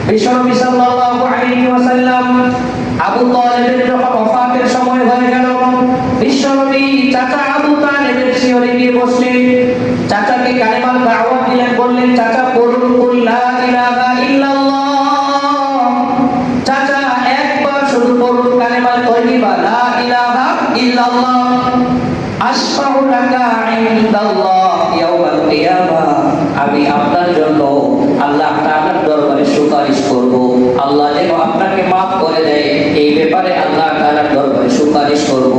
বিশ্বনবী সাল্লাল্লাহু আলাইহি ওয়াসাল্লাম আবু তালেবের যখন ওফাতের সময় হয়ে গেল, বিশ্বনবী চাচা আবু তালেবের শিয়রে গিয়ে বসলেন, চাচাকে কালেমার দাওয়াত দিলেন, বললেন চাচা পড়ুন কুল লা ইলাহা ইল্লাল্লাহ। চাচা একবার শুধু পড়ুন কালেমা তয়্যিবা লা ইলাহা ইল্লাল্লাহ। আশফাউ লাকা ইনদাল্লাহ ইয়াউমাল কিয়ামাহ, আমি আপনার জন্য আল্লাহ তাআলার দরবারে সুপারিশ করব, আল্লাহ যেন আপনাকে maaf করে দেয়, এই ব্যাপারে আল্লাহ তাআলার দরবারে সুপারিশ করব।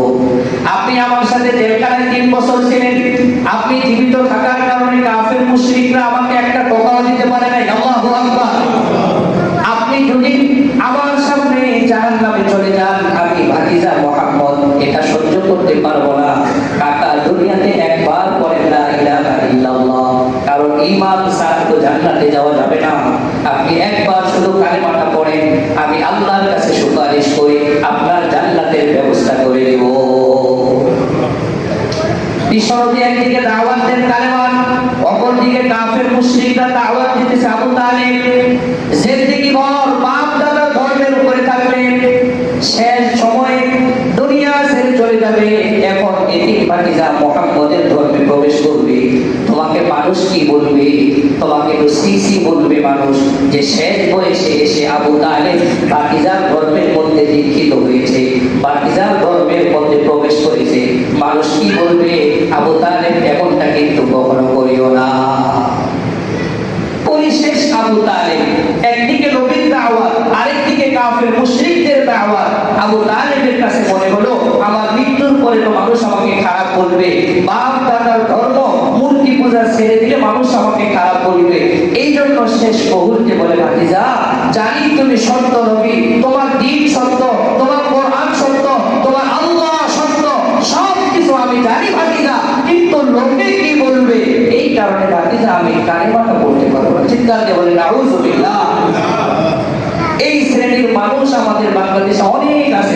আপনি আমার সাথে জেলখানায় 3 বছর ছিলেন, আপনি জীবিত থাকার কারণে কাফের মুশরিকরা আমাকে একটা টাকাও দিতে পারে নাই। আল্লাহু আকবার। আপনি যদি আমার সামনে জাহান্নামে চলে যান, আমি ভাতিজা মুহাম্মদ এটা সহ্য করতে পারবো না। কাকা দুনিয়াতে একবার পড়েন লা ইলাহা ইল্লাল্লাহ, কারণ ঈমান ছাড়া তো জান্নাতে যাওয়া যাবে না। আপনি একবার শুধু কালেমাটা পড়েন, আমি আল্লাহর কাছে সুপারিশ করি, আপনার জান্নাতের ব্যবস্থা করে দেব। বিশ্বনবী একদিকে দাওয়াত দেন কালেমার, অপরদিকে কাফের মুশরিকরা দাওয়াত দিতেছে আবু তালেব। জিন্দেগি ভর বাপ দাদা ধর্মের উপরে থাকলেন, শেষ সময়ে দুনিয়া ছেড়ে চলে যাবে, এখন এতিম ভাতিজা মুহাম্মদের ধর্মে প্রবেশ করবে। তোমাকে মানুষ কি বলবে? তোমাকে তো সিসি বলবে মানুষ, যে শেষ বয়সে এসে আবু তালেব ভাতিজার ধর্মের মধ্যে দীক্ষিত হয়েছে, ভাতিজার ধর্মের মধ্যে প্রবেশ করেছে। মানুষ কি বলবে? আবু তালেব এমনটা কিন্তু কখনো করিও না। পরিশেষ আবু তালেব একদিকে নবীর দাওয়াত, আরেকদিকে কাফের মুশরিকদের দাওয়াত। আবু তালেবের কাছে মনে হলো আমার মৃত্যুর পরে তো মানুষ আমাকে খারাপ বলবে, বাপ দাদার ধর্ম মূর্তি পূজা ছেড়ে দিলে মানুষ আমাকে খারাপ বলবে। এই জন্য শেষ মুহূর্তে বলে ভাতিজা, জানি তুমি সত্য নবী, তোমার দ্বীন সত্য, তোমার কোরআন সত্য, তোমার আল্লাহ সত্য, সব কিছু আমি জানি ভাতিজা, কিন্তু লোকে কি বলবে এই কারণে ভাতিজা আমি কালেমাটা পড়তে পারবো না। চিৎকার দিয়ে বলেন নাউযুবিল্লাহ। এই শ্রেণীর মানুষ আমাদের বাংলাদেশে অনেক আছে।